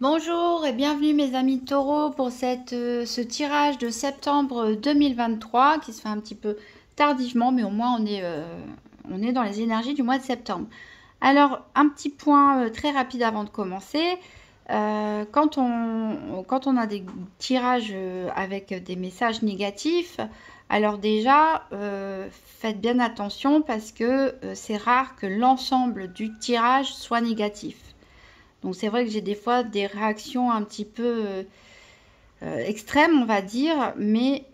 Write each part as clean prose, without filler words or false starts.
Bonjour et bienvenue mes amis taureaux pour ce tirage de septembre 2023 qui se fait un petit peu tardivement, mais au moins on est dans les énergies du mois de septembre. Alors un petit point très rapide avant de commencer. Quand on a des tirages avec des messages négatifs, alors déjà faites bien attention parce que c'est rare que l'ensemble du tirage soit négatif. Donc c'est vrai que j'ai des fois des réactions un petit peu extrêmes, on va dire, mais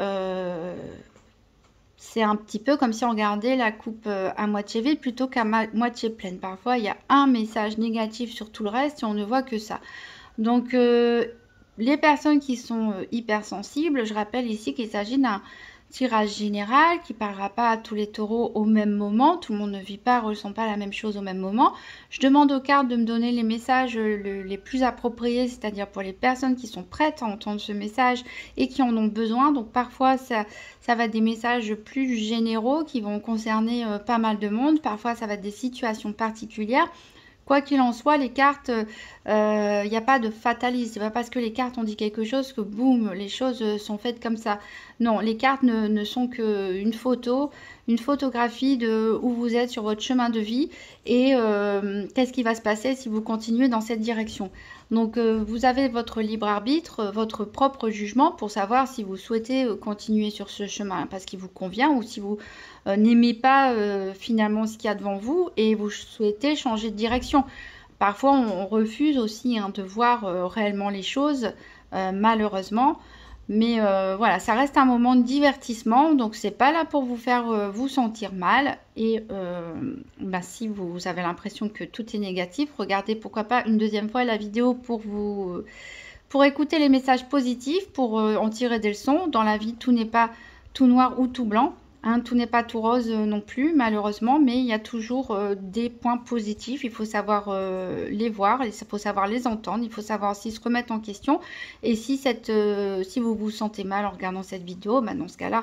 c'est un petit peu comme si on regardait la coupe à moitié vide plutôt qu'à moitié pleine. Parfois, il y a un message négatif sur tout le reste et on ne voit que ça. Donc les personnes qui sont hypersensibles, je rappelle ici qu'il s'agit d'un tirage général qui ne parlera pas à tous les taureaux au même moment. Tout le monde ne vit pas, ressent pas la même chose au même moment. Je demande aux cartes de me donner les messages les plus appropriés, c'est-à-dire pour les personnes qui sont prêtes à entendre ce message et qui en ont besoin. Donc parfois, ça va être des messages plus généraux qui vont concerner pas mal de monde. Parfois, ça va être des situations particulières. Quoi qu'il en soit, les cartes, il n'y a pas de fatalisme. C'est pas parce que les cartes ont dit quelque chose que boum, les choses sont faites comme ça. Non, les cartes ne sont qu'une photo, une photographie de où vous êtes sur votre chemin de vie et qu'est-ce qui va se passer si vous continuez dans cette direction. Donc vous avez votre libre arbitre, votre propre jugement pour savoir si vous souhaitez continuer sur ce chemin parce qu'il vous convient ou si vous n'aimez pas finalement ce qu'il y a devant vous et vous souhaitez changer de direction. Parfois on refuse aussi de voir réellement les choses malheureusement. Mais voilà, ça reste un moment de divertissement, donc c'est pas là pour vous faire vous sentir mal. Et si vous avez l'impression que tout est négatif, regardez pourquoi pas une deuxième fois la vidéo pour écouter les messages positifs, pour en tirer des leçons. Dans la vie, tout n'est pas tout noir ou tout blanc. Tout n'est pas tout rose non plus, malheureusement, mais il y a toujours des points positifs. Il faut savoir les voir, il faut savoir les entendre, il faut savoir aussi se remettre en question. Et si vous vous sentez mal en regardant cette vidéo, dans ce cas-là,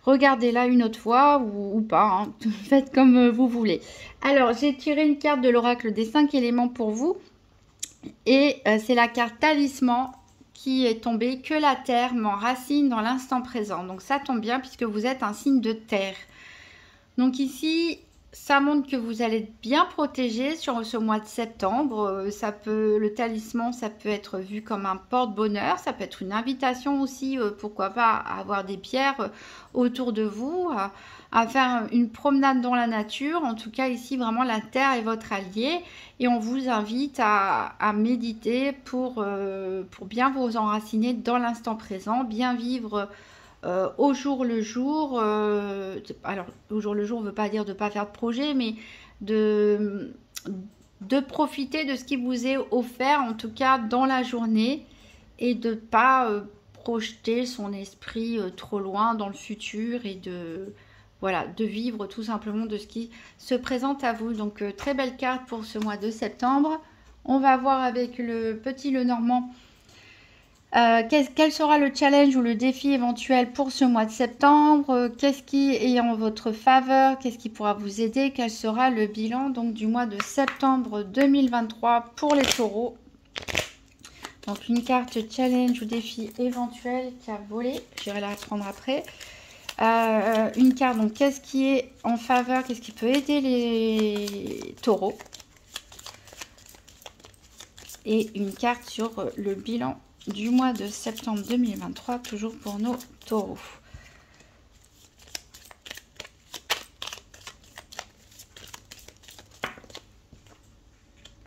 regardez-la une autre fois ou pas. Faites comme vous voulez. Alors, j'ai tiré une carte de l'oracle des 5 éléments pour vous. Et c'est la carte talisman qui est tombé, que la terre m'enracine dans l'instant présent. Donc ça tombe bien puisque vous êtes un signe de terre. Donc ici, ça montre que vous allez être bien protégé sur ce mois de septembre. Le talisman, ça peut être vu comme un porte-bonheur. Ça peut être une invitation aussi, pourquoi pas, à avoir des pierres autour de vous, à faire une promenade dans la nature. En tout cas, ici, vraiment, la terre est votre allié. Et on vous invite à méditer pour bien vous enraciner dans l'instant présent, bien vivre au jour le jour. Alors, au jour le jour, on ne veut pas dire de ne pas faire de projet, mais de profiter de ce qui vous est offert, en tout cas dans la journée, et de ne pas projeter son esprit trop loin dans le futur et voilà, de vivre tout simplement de ce qui se présente à vous. Donc, très belle carte pour ce mois de septembre. On va voir avec le petit Lenormand quel sera le challenge ou le défi éventuel pour ce mois de septembre. Qu'est-ce qui est en votre faveur? Qu'est-ce qui pourra vous aider? Quel sera le bilan donc du mois de septembre 2023 pour les taureaux? Donc, une carte challenge ou défi éventuel qui a volé. J'irai la prendre après. Une carte, donc qu'est-ce qui est en faveur, qu'est-ce qui peut aider les taureaux, et une carte sur le bilan du mois de septembre 2023, toujours pour nos taureaux.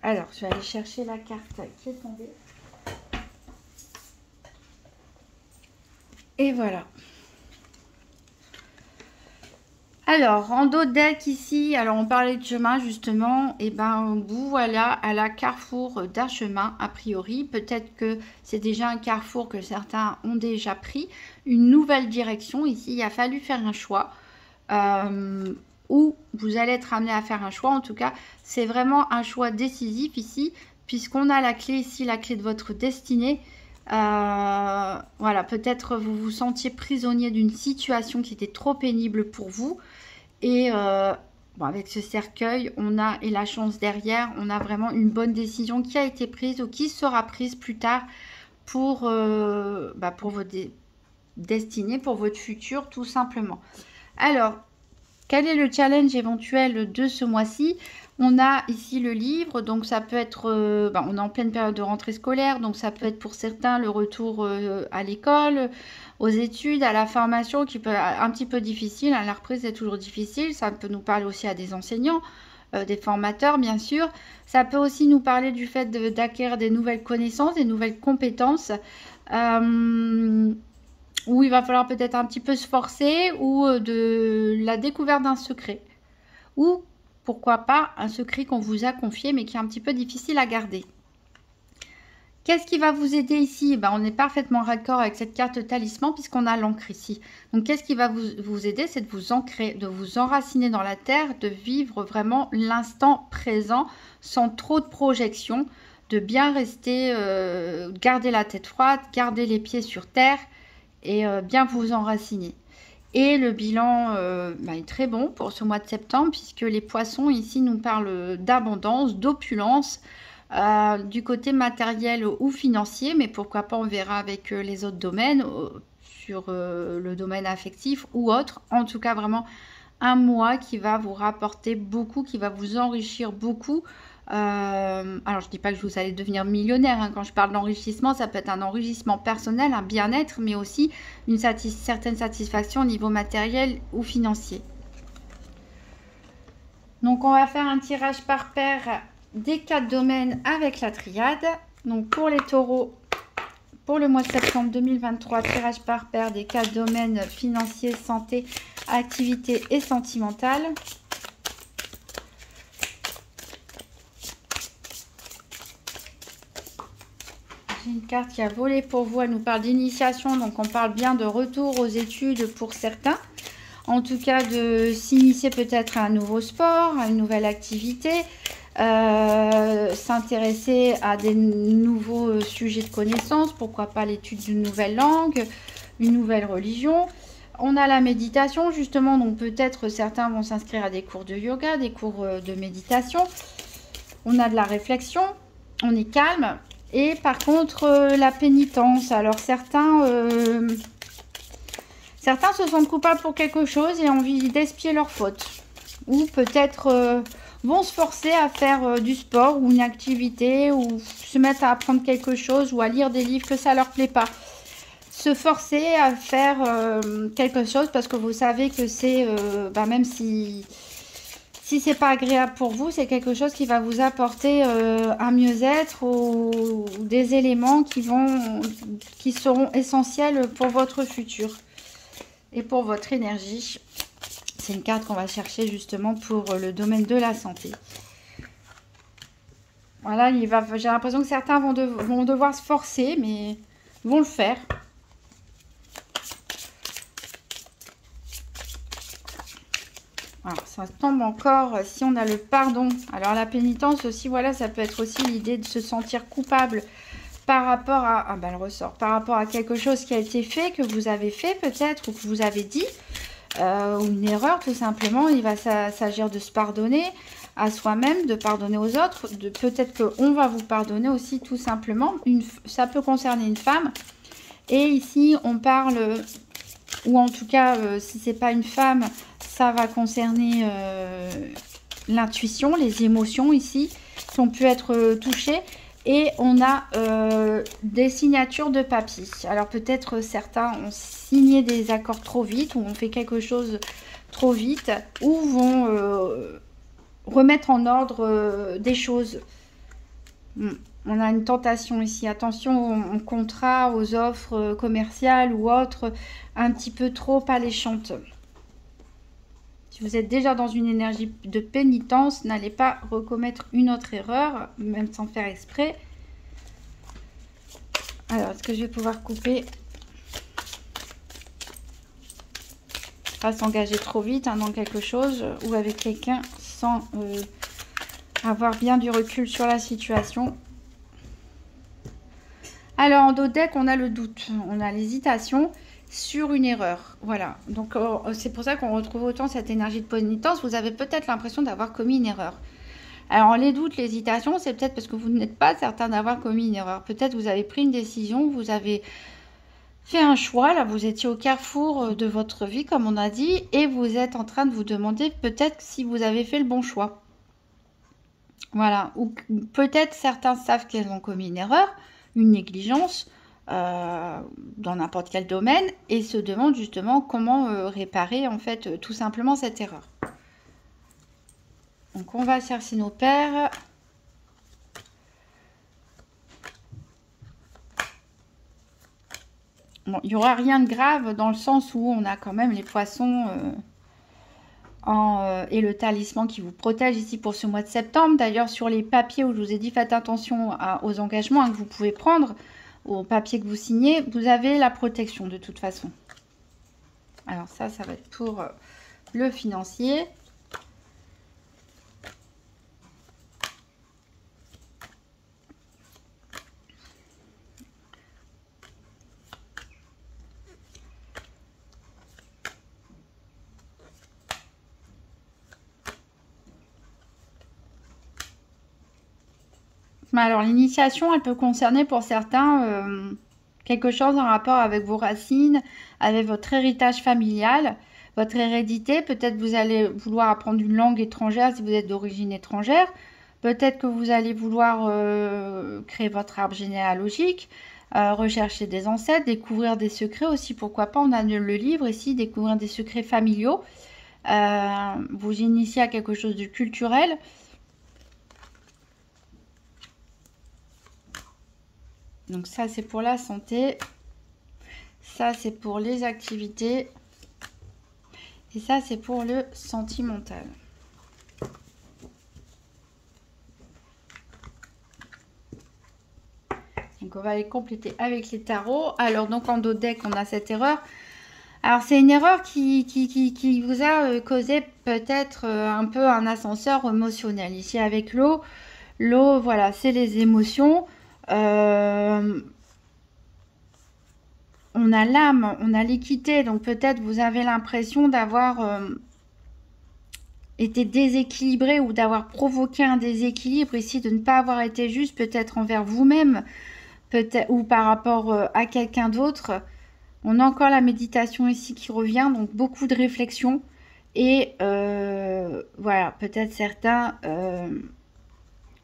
Alors, je vais aller chercher la carte qui est tombée. Et voilà. Alors, en dos de deck ici, alors on parlait de chemin justement, et vous voilà à la carrefour d'un chemin a priori. Peut-être que c'est déjà un carrefour que certains ont déjà pris, une nouvelle direction. Ici, il a fallu faire un choix, ou vous allez être amené à faire un choix. En tout cas, c'est vraiment un choix décisif ici, puisqu'on a la clé ici, la clé de votre destinée. Voilà, peut-être vous vous sentiez prisonnier d'une situation qui était trop pénible pour vous et bon, avec ce cercueil, on a, et la chance derrière, on a vraiment une bonne décision qui a été prise ou qui sera prise plus tard pour votre destinée, pour votre futur, tout simplement. Alors, quel est le challenge éventuel de ce mois-ci? On a ici le livre, donc ça peut être, on est en pleine période de rentrée scolaire, donc ça peut être pour certains le retour à l'école, aux études, à la formation, qui peut être un petit peu difficile. La reprise est toujours difficile, ça peut nous parler aussi à des enseignants, des formateurs bien sûr. Ça peut aussi nous parler du fait d'acquérir des nouvelles connaissances, des nouvelles compétences, où il va falloir peut-être un petit peu se forcer, ou de la découverte d'un secret, ou pourquoi pas un secret qu'on vous a confié mais qui est un petit peu difficile à garder. Qu'est-ce qui va vous aider ici? On est parfaitement raccord avec cette carte talisman puisqu'on a l'encre ici. Donc qu'est-ce qui va vous aider? C'est de vous ancrer, de vous enraciner dans la terre, de vivre vraiment l'instant présent sans trop de projection, de bien rester, garder la tête froide, garder les pieds sur terre et bien vous enraciner. Et le bilan est très bon pour ce mois de septembre puisque les poissons ici nous parlent d'abondance, d'opulence, du côté matériel ou financier, mais pourquoi pas on verra avec les autres domaines, sur le domaine affectif ou autre. En tout cas vraiment un mois qui va vous rapporter beaucoup, qui va vous enrichir beaucoup. Alors je dis pas que vous allez devenir millionnaire, hein. Quand je parle d'enrichissement, ça peut être un enrichissement personnel, un bien-être, mais aussi une certaine satisfaction au niveau matériel ou financier. Donc on va faire un tirage par paire des 4 domaines avec la triade. Donc pour les taureaux, pour le mois de septembre 2023, tirage par paire des 4 domaines financiers, santé, activité et sentimentale. J'ai une carte qui a volé pour vous, elle nous parle d'initiation, donc on parle bien de retour aux études pour certains. En tout cas, de s'initier peut-être à un nouveau sport, à une nouvelle activité, s'intéresser à des nouveaux sujets de connaissances, pourquoi pas l'étude d'une nouvelle langue, une nouvelle religion. On a la méditation justement, donc peut-être certains vont s'inscrire à des cours de yoga, des cours de méditation. On a de la réflexion, on est calme. Et par contre, la pénitence. Alors certains se sentent coupables pour quelque chose et ont envie d'expier leur faute. Ou peut-être vont se forcer à faire du sport ou une activité, ou se mettre à apprendre quelque chose ou à lire des livres que ça leur plaît pas. Se forcer à faire quelque chose parce que vous savez que c'est, même si c'est pas agréable pour vous, c'est quelque chose qui va vous apporter un mieux-être ou des éléments qui seront essentiels pour votre futur et pour votre énergie. C'est une carte qu'on va chercher justement pour le domaine de la santé. Voilà, j'ai l'impression que certains vont devoir se forcer, mais vont le faire. Alors, ça tombe encore si on a le pardon. Alors, la pénitence aussi, voilà, ça peut être aussi l'idée de se sentir coupable par rapport à... Ah, elle ressort. Par rapport à quelque chose qui a été fait, que vous avez fait peut-être, ou que vous avez dit, ou une erreur tout simplement. Il va s'agir de se pardonner à soi-même, de pardonner aux autres. Peut-être qu'on va vous pardonner aussi tout simplement. Ça peut concerner une femme. Et ici, on parle... Ou en tout cas, si c'est pas une femme, ça va concerner l'intuition, les émotions ici, qui ont pu être touchées. Et on a des signatures de papier. Alors peut-être certains ont signé des accords trop vite, ou ont fait quelque chose trop vite, ou vont remettre en ordre des choses. On a une tentation ici. Attention aux contrats, aux offres commerciales ou autres, un petit peu trop alléchantes. Si vous êtes déjà dans une énergie de pénitence, n'allez pas recommettre une autre erreur, même sans faire exprès. Alors, est-ce que je vais pouvoir couper? Pas s'engager trop vite dans quelque chose ou avec quelqu'un sans avoir bien du recul sur la situation. Alors, en dos de deck, on a le doute, on a l'hésitation. sur une erreur. Voilà. Donc, c'est pour ça qu'on retrouve autant cette énergie de pénitence. Vous avez peut-être l'impression d'avoir commis une erreur. Alors, les doutes, l'hésitation, c'est peut-être parce que vous n'êtes pas certain d'avoir commis une erreur. Peut-être vous avez pris une décision, vous avez fait un choix, là, vous étiez au carrefour de votre vie, comme on a dit, et vous êtes en train de vous demander peut-être si vous avez fait le bon choix. Voilà. Ou peut-être certains savent qu'ils ont commis une erreur, une négligence, dans n'importe quel domaine, et se demandent justement comment réparer, en fait, tout simplement cette erreur. Donc, on va chercher nos paires. Bon, il n'y aura rien de grave dans le sens où on a quand même les poissons et le talisman qui vous protège ici pour ce mois de septembre. D'ailleurs, sur les papiers où je vous ai dit faites attention aux engagements que vous pouvez prendre, aux papiers que vous signez, vous avez la protection de toute façon. Alors ça va être pour le financier. Alors, l'initiation, elle peut concerner pour certains quelque chose en rapport avec vos racines, avec votre héritage familial, votre hérédité. Peut-être vous allez vouloir apprendre une langue étrangère si vous êtes d'origine étrangère. Peut-être que vous allez vouloir créer votre arbre généalogique, rechercher des ancêtres, découvrir des secrets aussi. Pourquoi pas, on a le livre ici, découvrir des secrets familiaux. Vous initiez à quelque chose de culturel. Donc ça, c'est pour la santé. Ça, c'est pour les activités. Et ça, c'est pour le sentimental. Donc, on va les compléter avec les tarots. Alors, donc, en dos de deck, on a cette erreur. Alors, c'est une erreur qui vous a causé peut-être un peu un ascenseur émotionnel. Ici, avec l'eau. L'eau, voilà, c'est les émotions. On a l'âme, on a l'équité, donc peut-être vous avez l'impression d'avoir été déséquilibré ou d'avoir provoqué un déséquilibre ici, de ne pas avoir été juste peut-être envers vous-même, peut-être ou par rapport à quelqu'un d'autre. On a encore la méditation ici qui revient, donc beaucoup de réflexion et voilà, peut-être certains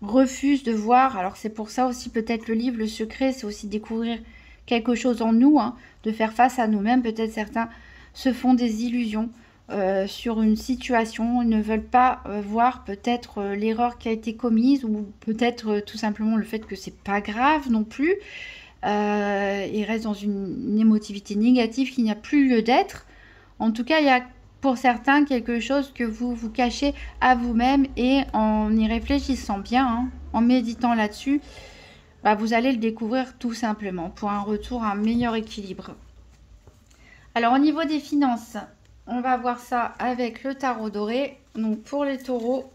refusent de voir. Alors c'est pour ça aussi peut-être le livre, le secret, c'est aussi découvrir quelque chose en nous, hein, de faire face à nous-mêmes. Peut-être certains se font des illusions sur une situation, ils ne veulent pas voir peut-être l'erreur qui a été commise ou peut-être tout simplement le fait que c'est pas grave non plus. Ils restent dans une émotivité négative qui n'a plus lieu d'être. En tout cas, il y a pour certains quelque chose que vous vous cachez à vous-même et en y réfléchissant bien, hein, en méditant là-dessus, bah, vous allez le découvrir tout simplement pour un retour à un meilleur équilibre. Alors au niveau des finances, on va voir ça avec le tarot doré. Donc pour les taureaux,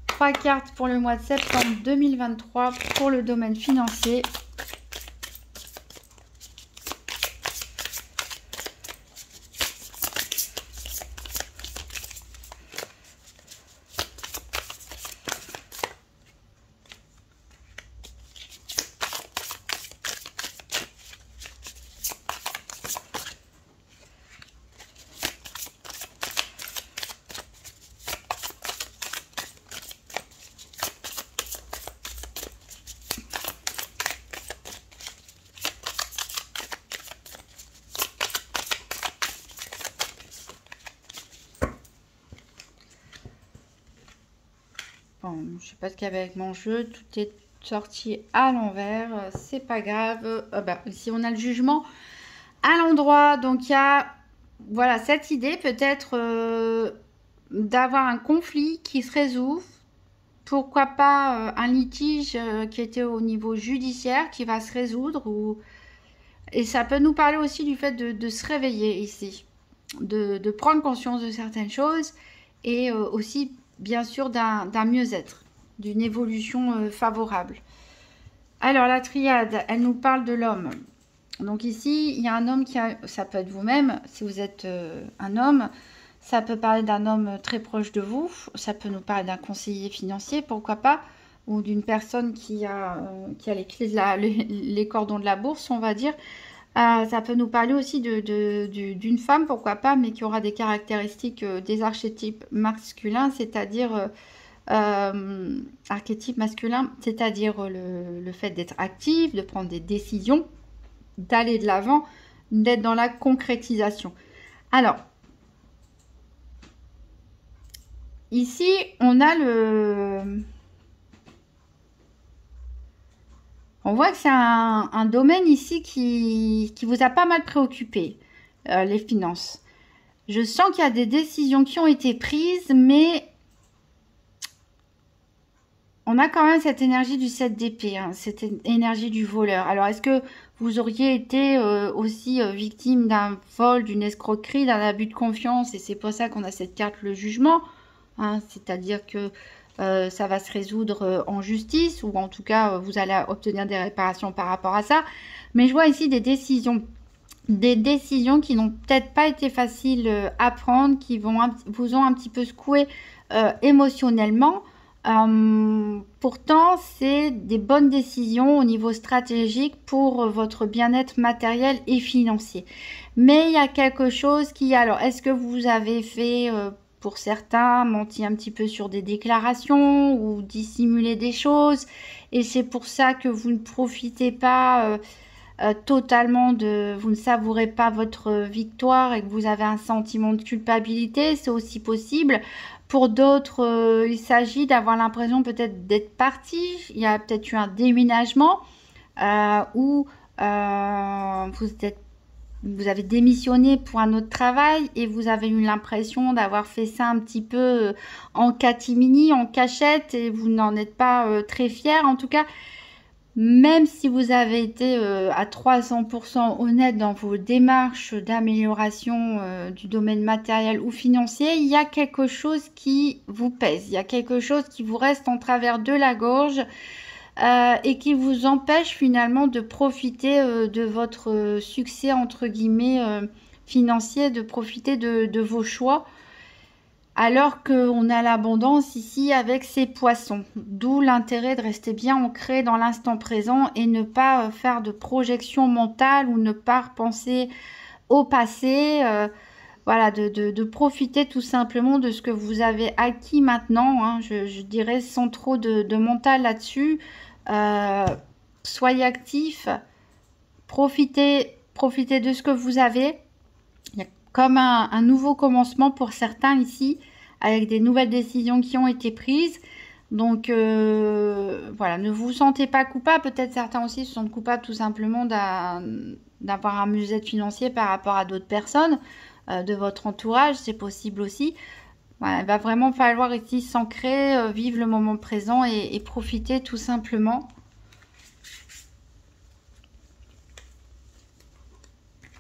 3 cartes pour le mois de septembre 2023 pour le domaine financier. Bon, je sais pas ce qu'il y avait avec mon jeu, tout est sorti à l'envers, c'est pas grave. Bah, ici on a le jugement à l'endroit, donc il y a voilà cette idée peut-être d'avoir un conflit qui se résout. Pourquoi pas un litige qui était au niveau judiciaire qui va se résoudre et ça peut nous parler aussi du fait de se réveiller ici, de prendre conscience de certaines choses et aussi bien sûr d'un mieux-être, d'une évolution favorable. Alors la triade, elle nous parle de l'homme. Donc ici, il y a un homme qui a, ça peut être vous-même, si vous êtes un homme, ça peut parler d'un homme très proche de vous, ça peut nous parler d'un conseiller financier, pourquoi pas, ou d'une personne qui a les clés les cordons de la bourse, on va dire. Ça peut nous parler aussi d'une femme, pourquoi pas, mais qui aura des caractéristiques des archétypes masculins, c'est-à-dire archétype masculin, c'est-à-dire le fait d'être actif, de prendre des décisions, d'aller de l'avant, d'être dans la concrétisation. Alors, ici, on a on voit que c'est un domaine ici qui vous a pas mal préoccupé, les finances. Je sens qu'il y a des décisions qui ont été prises, mais on a quand même cette énergie du 7 d'épée, hein, cette énergie du voleur. Alors, est-ce que vous auriez été aussi victime d'un vol, d'une escroquerie, d'un abus de confiance? Et c'est pour ça qu'on a cette carte, le jugement. Hein, c'est-à-dire que ça va se résoudre en justice, ou en tout cas, vous allez obtenir des réparations par rapport à ça. Mais je vois ici des décisions qui n'ont peut-être pas été faciles à prendre, qui vous ont un petit peu secoué émotionnellement. Pourtant, c'est des bonnes décisions au niveau stratégique pour votre bien-être matériel et financier. Mais il y a quelque chose alors, est-ce que vous avez fait, pour certains, menti un petit peu sur des déclarations ou dissimulé des choses, et c'est pour ça que vous ne profitez pas totalement vous ne savourez pas votre victoire et que vous avez un sentiment de culpabilité, c'est aussi possible. Pour d'autres, il s'agit d'avoir l'impression peut-être d'être parti. Il y a peut-être eu un déménagement où vous avez démissionné pour un autre travail et vous avez eu l'impression d'avoir fait ça un petit peu en catimini, en cachette, et vous n'en êtes pas très fier. En tout cas, même si vous avez été à 300% honnête dans vos démarches d'amélioration du domaine matériel ou financier, il y a quelque chose qui vous pèse, il y a quelque chose qui vous reste en travers de la gorge et qui vous empêche finalement de profiter de votre succès entre guillemets financier, de profiter de vos choix. Alors qu'on a l'abondance ici avec ces poissons. D'où l'intérêt de rester bien ancré dans l'instant présent et ne pas faire de projection mentale ou ne pas repenser au passé. Voilà, de profiter tout simplement de ce que vous avez acquis maintenant. Hein, je dirais sans trop de mental là-dessus. Soyez actifs, profitez de ce que vous avez. Il y a comme un nouveau commencement pour certains ici, avec des nouvelles décisions qui ont été prises. Donc voilà, ne vous sentez pas coupable. Peut-être certains aussi se sentent coupables tout simplement d'avoir un musette financier par rapport à d'autres personnes de votre entourage. C'est possible aussi. Voilà, il va vraiment falloir ici s'ancrer, vivre le moment présent et profiter tout simplement.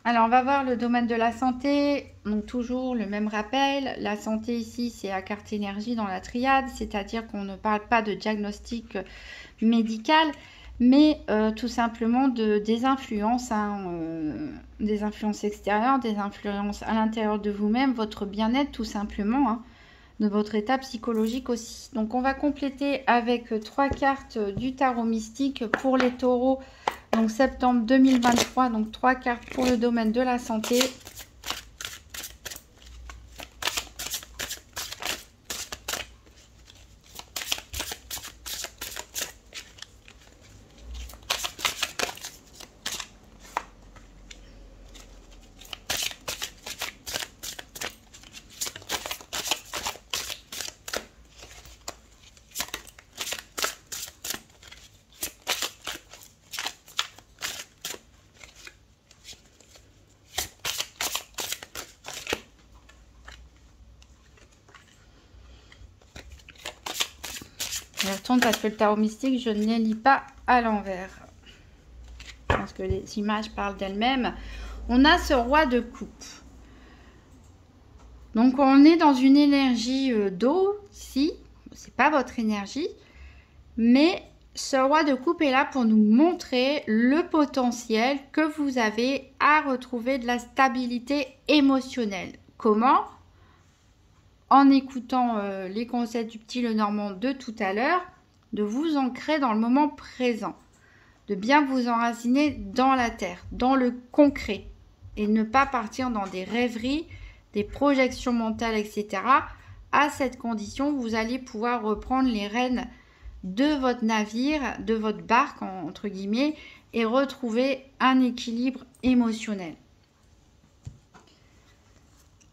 Alors, on va voir le domaine de la santé. Donc, toujours le même rappel. La santé ici, c'est la carte énergie dans la triade. C'est-à-dire qu'on ne parle pas de diagnostic médical, mais tout simplement des influences, hein, des influences extérieures, des influences à l'intérieur de vous-même, votre bien-être tout simplement, hein, de votre état psychologique aussi. Donc, on va compléter avec 3 cartes du tarot mystique pour les taureaux. Donc septembre 2023, donc 3 cartes pour le domaine de la santé. Je retourne parce que le tarot mystique, je ne les lis pas à l'envers. Parce que les images parlent d'elles-mêmes. On a ce roi de coupe. Donc, on est dans une énergie d'eau, ici. C'est pas votre énergie. Mais Ce roi de coupe est là pour nous montrer le potentiel que vous avez à retrouver de la stabilité émotionnelle. Comment? En écoutant les conseils du petit Lenormand de tout à l'heure, de vous ancrer dans le moment présent, de bien vous enraciner dans la terre, dans le concret, et ne pas partir dans des rêveries, des projections mentales, etc. À cette condition, vous allez pouvoir reprendre les rênes de votre navire, de votre barque, entre guillemets, et retrouver un équilibre émotionnel.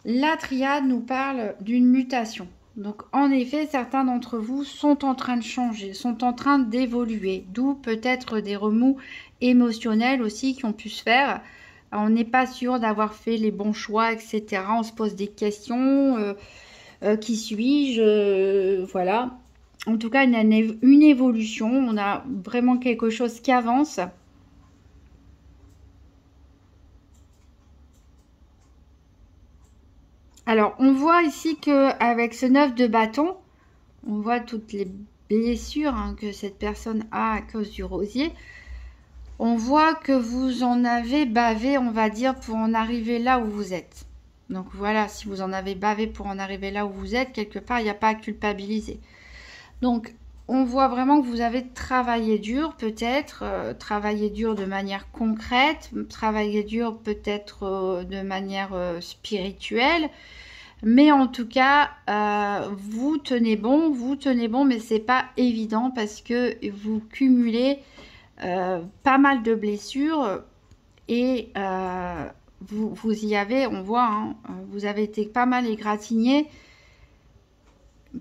La triade nous parle d'une mutation. Donc, en effet, certains d'entre vous sont en train de changer, sont en train d'évoluer, d'où peut-être des remous émotionnels aussi qui ont pu se faire. On n'est pas sûr d'avoir fait les bons choix, etc. On se pose des questions. Qui suis-je? Voilà. En tout cas, il y a une évolution. On a vraiment quelque chose qui avance. Alors, on voit ici qu'avec ce 9 de bâton, on voit toutes les blessures que cette personne a à cause du rosier. On voit que vous en avez bavé, on va dire, pour en arriver là où vous êtes. Donc voilà, si vous en avez bavé pour en arriver là où vous êtes, quelque part, il n'y a pas à culpabiliser. Donc, on voit vraiment que vous avez travaillé dur, peut-être, travaillé dur de manière concrète, travaillé dur peut-être de manière spirituelle. Mais en tout cas, vous tenez bon, mais c'est pas évident parce que vous cumulez pas mal de blessures et vous y avez, on voit, vous avez été pas mal égratigné.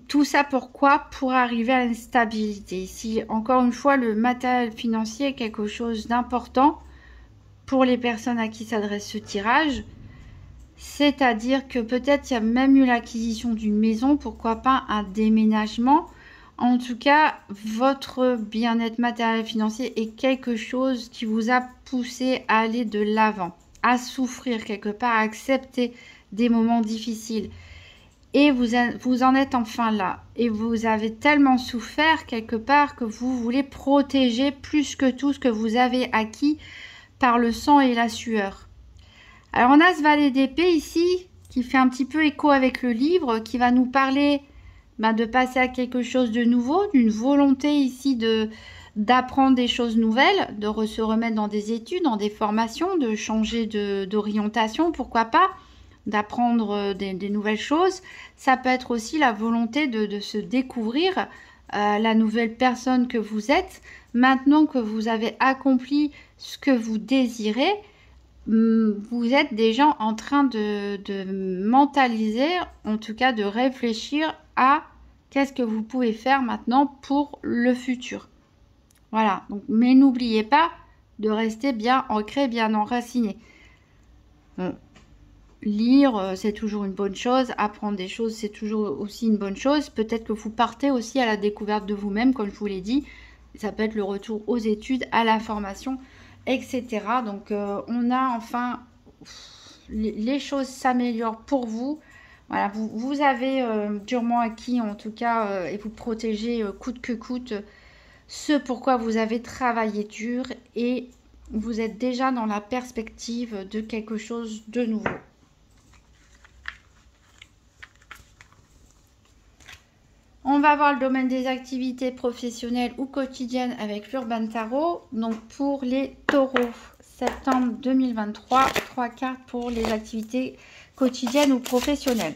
Tout ça pourquoi? Pour arriver à une stabilité. Ici, encore une fois, le matériel financier est quelque chose d'important pour les personnes à qui s'adresse ce tirage. C'est-à-dire que peut-être il y a même eu l'acquisition d'une maison, pourquoi pas un déménagement. En tout cas, votre bien-être matériel financier est quelque chose qui vous a poussé à aller de l'avant, à souffrir quelque part, à accepter des moments difficiles. Et vous en êtes enfin là. Et vous avez tellement souffert quelque part que vous voulez protéger plus que tout ce que vous avez acquis par le sang et la sueur. Alors on a ce valet d'épée ici qui fait un petit peu écho avec le livre, qui va nous parler de passer à quelque chose de nouveau, d'une volonté ici d'apprendre des choses nouvelles, de se remettre dans des études, dans des formations, de changer d'orientation, pourquoi pas, d'apprendre des nouvelles choses. Ça peut être aussi la volonté de se découvrir la nouvelle personne que vous êtes. Maintenant que vous avez accompli ce que vous désirez, vous êtes déjà en train de mentaliser, en tout cas de réfléchir à qu'est-ce que vous pouvez faire maintenant pour le futur. Voilà, donc, mais n'oubliez pas de rester bien ancré, bien enraciné. Bon. Lire, c'est toujours une bonne chose. Apprendre des choses, c'est toujours aussi une bonne chose. Peut-être que vous partez aussi à la découverte de vous-même, comme je vous l'ai dit. Ça peut être le retour aux études, à la formation, etc. Donc, on a enfin... les choses s'améliorent pour vous. Voilà, vous avez durement acquis, en tout cas, et vous protégez coûte que coûte ce pourquoi vous avez travaillé dur. Et vous êtes déjà dans la perspective de quelque chose de nouveau. On va voir le domaine des activités professionnelles ou quotidiennes avec l'Urban Tarot. Donc pour les taureaux, septembre 2023, 3 cartes pour les activités quotidiennes ou professionnelles.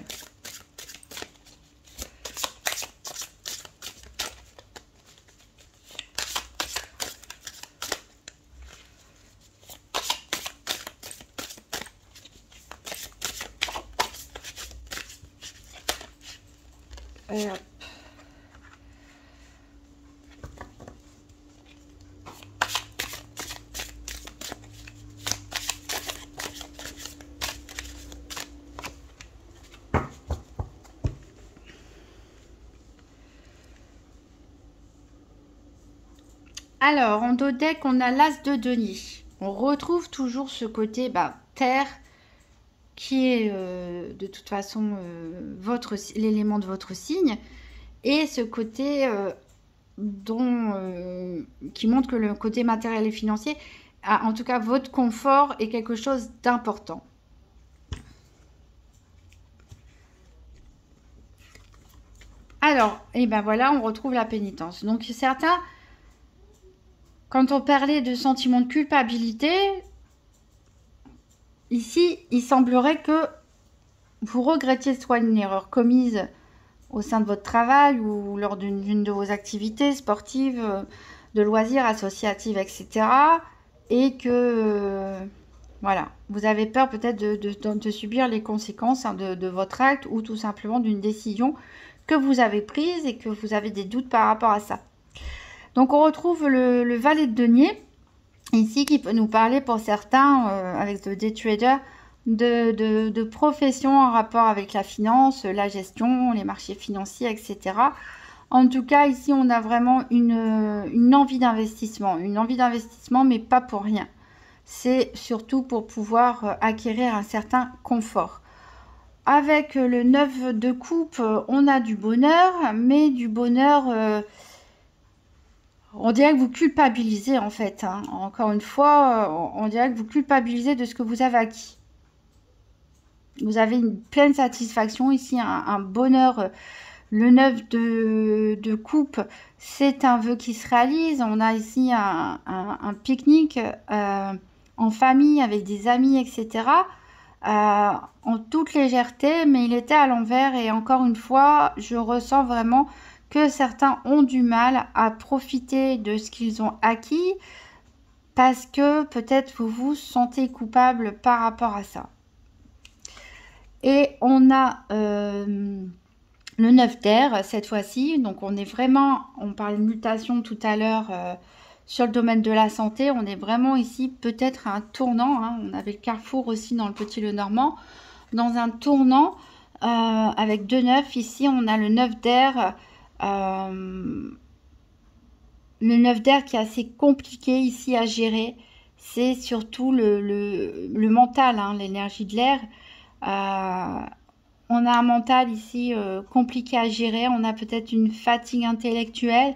Alors, en dos deck, on a l'As de denier. On retrouve toujours ce côté terre qui est de toute façon l'élément de votre signe. Et ce côté qui montre que le côté matériel et financier, en tout cas votre confort, est quelque chose d'important. Alors, et ben voilà, on retrouve la pénitence. Donc certains, quand on parlait de sentiment de culpabilité, ici, il semblerait que vous regrettiez soit une erreur commise au sein de votre travail ou lors d'une de vos activités sportives, de loisirs, associatives, etc. Et que, voilà, vous avez peur peut-être de subir les conséquences de votre acte ou tout simplement d'une décision que vous avez prise et que vous avez des doutes par rapport à ça. Donc on retrouve le valet de denier ici qui peut nous parler pour certains avec des traders de profession en rapport avec la finance, la gestion, les marchés financiers, etc. En tout cas, ici, on a vraiment une envie d'investissement. Une envie d'investissement, mais pas pour rien. C'est surtout pour pouvoir acquérir un certain confort. Avec le 9 de coupe, on a du bonheur, mais du bonheur... on dirait que vous culpabilisez en fait. Hein. Encore une fois, on dirait que vous culpabilisez de ce que vous avez acquis. Vous avez une pleine satisfaction ici, un bonheur. Le 9 de coupe, c'est un vœu qui se réalise. On a ici un pique-nique en famille avec des amis, etc. En toute légèreté, mais il était à l'envers. Et encore une fois, je ressens vraiment que certains ont du mal à profiter de ce qu'ils ont acquis parce que peut-être vous vous sentez coupable par rapport à ça. Et on a le 9 d'air cette fois-ci. Donc on est vraiment, on parlait de mutation tout à l'heure sur le domaine de la santé. On est vraiment ici peut-être à un tournant. Hein. On avait le carrefour aussi dans le Petit Le Normand. Dans un tournant avec 2 9. Ici on a le 9 d'air. Le 9 d'air qui est assez compliqué ici à gérer. C'est surtout le mental, hein, l'énergie de l'air. On a un mental ici compliqué à gérer, on a peut-être une fatigue intellectuelle,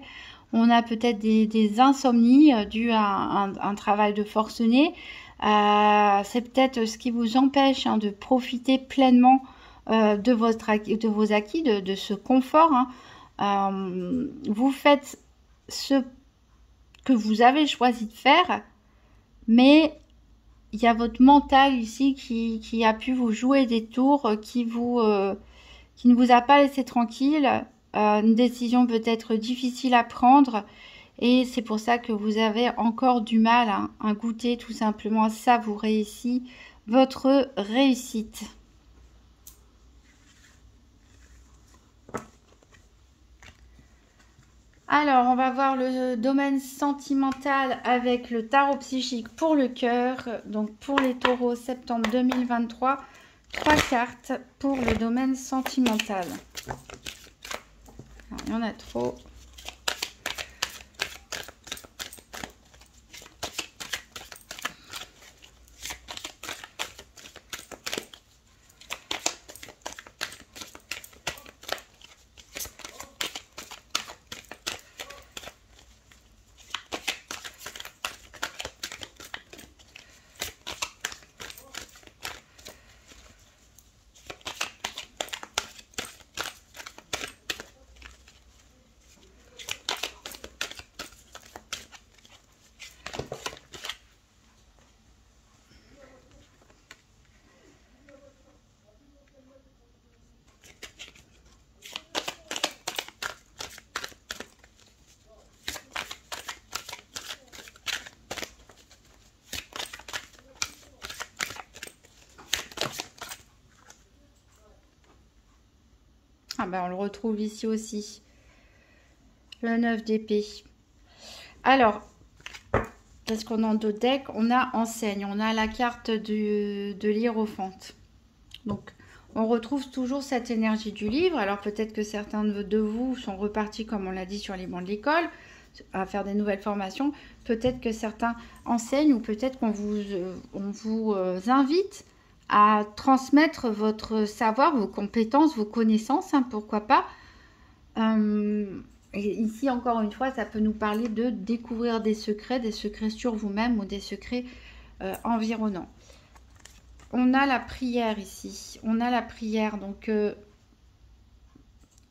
on a peut-être des insomnies dues à un travail de forcené. C'est peut-être ce qui vous empêche hein, de profiter pleinement de vos acquis, de ce confort. Hein. Vous faites ce que vous avez choisi de faire, mais il y a votre mental ici qui a pu vous jouer des tours, qui ne vous a pas laissé tranquille. Une décision peut-être difficile à prendre. Et c'est pour ça que vous avez encore du mal hein, à goûter, tout simplement à savourer ici votre réussite. Alors, on va voir le domaine sentimental avec le tarot psychique pour le cœur. Donc, pour les taureaux, septembre 2023, 3 cartes pour le domaine sentimental. Alors, il y en a trop. Ah ben, on le retrouve ici aussi. Le 9 d'épée. Alors, qu'est-ce qu'on a en d'autres decks? On a enseigne, on a la carte de l'hiérophante. Donc, on retrouve toujours cette énergie du livre. Alors, peut-être que certains de vous sont repartis, comme on l'a dit, sur les bancs de l'école, à faire des nouvelles formations. Peut-être que certains enseignent ou peut-être qu'on vous invite à transmettre votre savoir, vos compétences, vos connaissances, hein, pourquoi pas. Et ici, encore une fois, ça peut nous parler de découvrir des secrets sur vous-même ou des secrets environnants. On a la prière ici. On a la prière. Donc,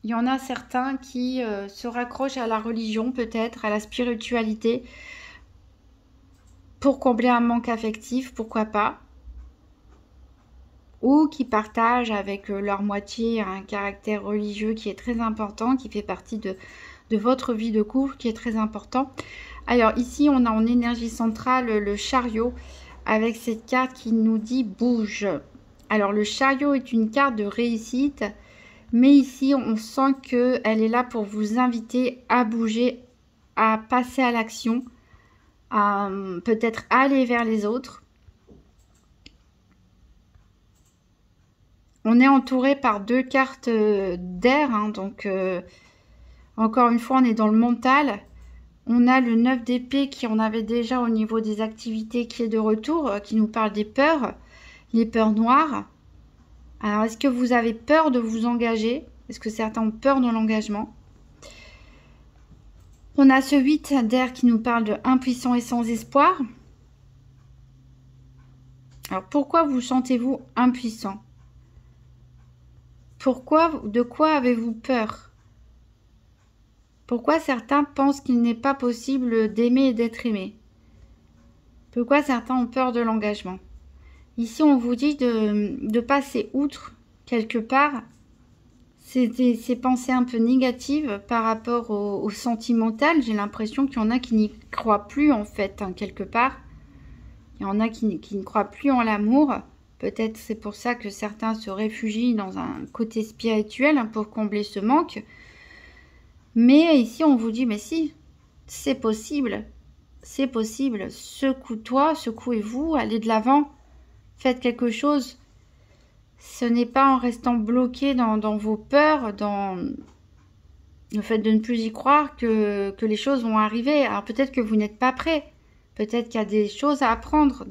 il y en a certains qui se raccrochent à la religion, peut-être, à la spiritualité, pour combler un manque affectif, pourquoi pas. Ou qui partagent avec leur moitié un caractère religieux qui est très important, qui fait partie de votre vie de couple, qui est très important. Alors ici, on a en énergie centrale le chariot, avec cette carte qui nous dit bouge. Alors le chariot est une carte de réussite, mais ici on sent qu'elle est là pour vous inviter à bouger, à passer à l'action, à peut-être aller vers les autres. On est entouré par deux cartes d'air, hein, donc encore une fois on est dans le mental. On a le 9 d'épée qui on avait déjà au niveau des activités qui est de retour, qui nous parle des peurs, les peurs noires. Alors, est-ce que vous avez peur de vous engager? Est-ce que certains ont peur de l'engagement? On a ce 8 d'air qui nous parle de impuissant et sans espoir. Alors, pourquoi vous sentez-vous impuissant? De quoi avez-vous peur? Pourquoi certains pensent qu'il n'est pas possible d'aimer et d'être aimé? Pourquoi certains ont peur de l'engagement? Ici, on vous dit de passer outre, quelque part, ces pensées un peu négatives par rapport au sentimental. J'ai l'impression qu'il y en a qui n'y croient plus, en fait, hein, quelque part. Il y en a qui ne croient plus en l'amour. Peut-être c'est pour ça que certains se réfugient dans un côté spirituel, hein, pour combler ce manque. Mais ici, on vous dit, mais si, c'est possible. C'est possible. Secoue-toi, secouez-vous, allez de l'avant. Faites quelque chose. Ce n'est pas en restant bloqué dans vos peurs, dans le fait de ne plus y croire que les choses vont arriver. Alors peut-être que vous n'êtes pas prêt. Peut-être qu'il y a des choses à apprendre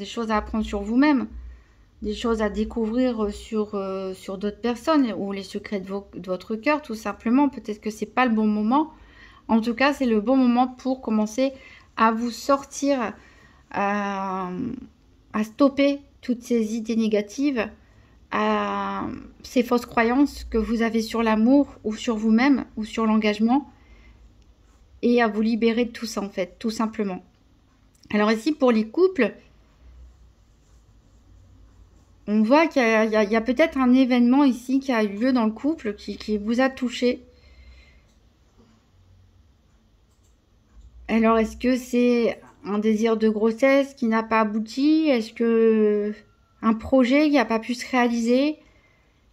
sur vous-même, des choses à découvrir sur d'autres personnes ou les secrets de votre cœur, tout simplement. Peut-être que c'est pas le bon moment. En tout cas, c'est le bon moment pour commencer à vous sortir, à stopper toutes ces idées négatives, à ces fausses croyances que vous avez sur l'amour ou sur vous-même ou sur l'engagement, et à vous libérer de tout ça, en fait, tout simplement. Alors ici, pour les couples, on voit qu'il y a peut-être un événement ici qui a eu lieu dans le couple qui vous a touché. Alors, est-ce que c'est un désir de grossesse qui n'a pas abouti? Est-ce que un projet qui n'a pas pu se réaliser?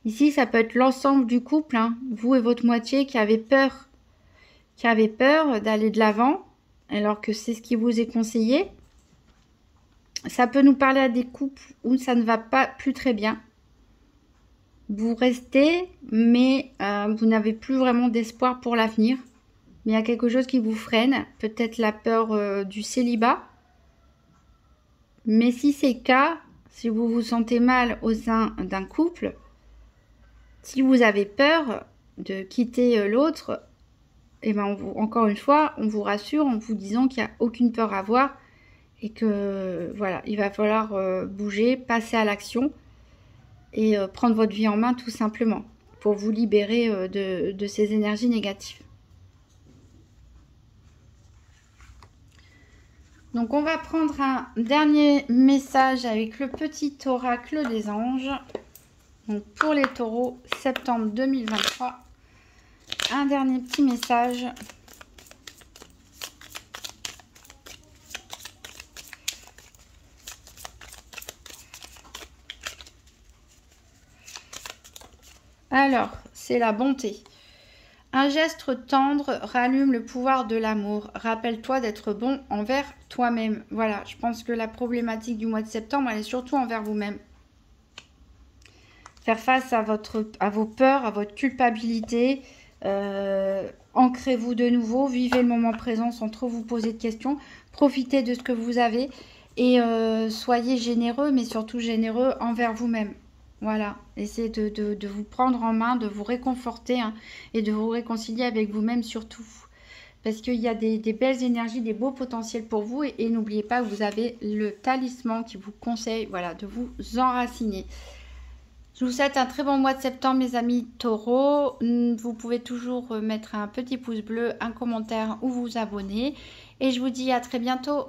Ici, ça peut être l'ensemble du couple, hein, vous et votre moitié qui avez peur d'aller de l'avant, alors que c'est ce qui vous est conseillé. Ça peut nous parler à des couples où ça ne va pas plus très bien. Vous restez, mais vous n'avez plus vraiment d'espoir pour l'avenir. Mais il y a quelque chose qui vous freine, peut-être la peur du célibat. Mais si c'est le cas, si vous vous sentez mal au sein d'un couple, si vous avez peur de quitter l'autre, et ben encore une fois, on vous rassure en vous disant qu'il n'y a aucune peur à avoir et que voilà, il va falloir bouger, passer à l'action et prendre votre vie en main tout simplement pour vous libérer de ces énergies négatives. Donc on va prendre un dernier message avec le petit oracle des anges. Donc pour les taureaux, septembre 2023. Un dernier petit message. Alors, c'est la bonté. Un geste tendre rallume le pouvoir de l'amour. Rappelle-toi d'être bon envers toi-même. Voilà, je pense que la problématique du mois de septembre, elle est surtout envers vous-même. Faire face à vos peurs, à votre culpabilité. Ancrez-vous de nouveau. Vivez le moment présent sans trop vous poser de questions. Profitez de ce que vous avez. Et soyez généreux, mais surtout généreux envers vous-même. Voilà, essayez de vous prendre en main, de vous réconforter, hein, et de vous réconcilier avec vous-même surtout. parce qu'il y a des belles énergies, des beaux potentiels pour vous. Et n'oubliez pas que vous avez le talisman qui vous conseille, voilà, de vous enraciner. Je vous souhaite un très bon mois de septembre, mes amis taureaux. Vous pouvez toujours mettre un petit pouce bleu, un commentaire ou vous abonner. Et je vous dis à très bientôt.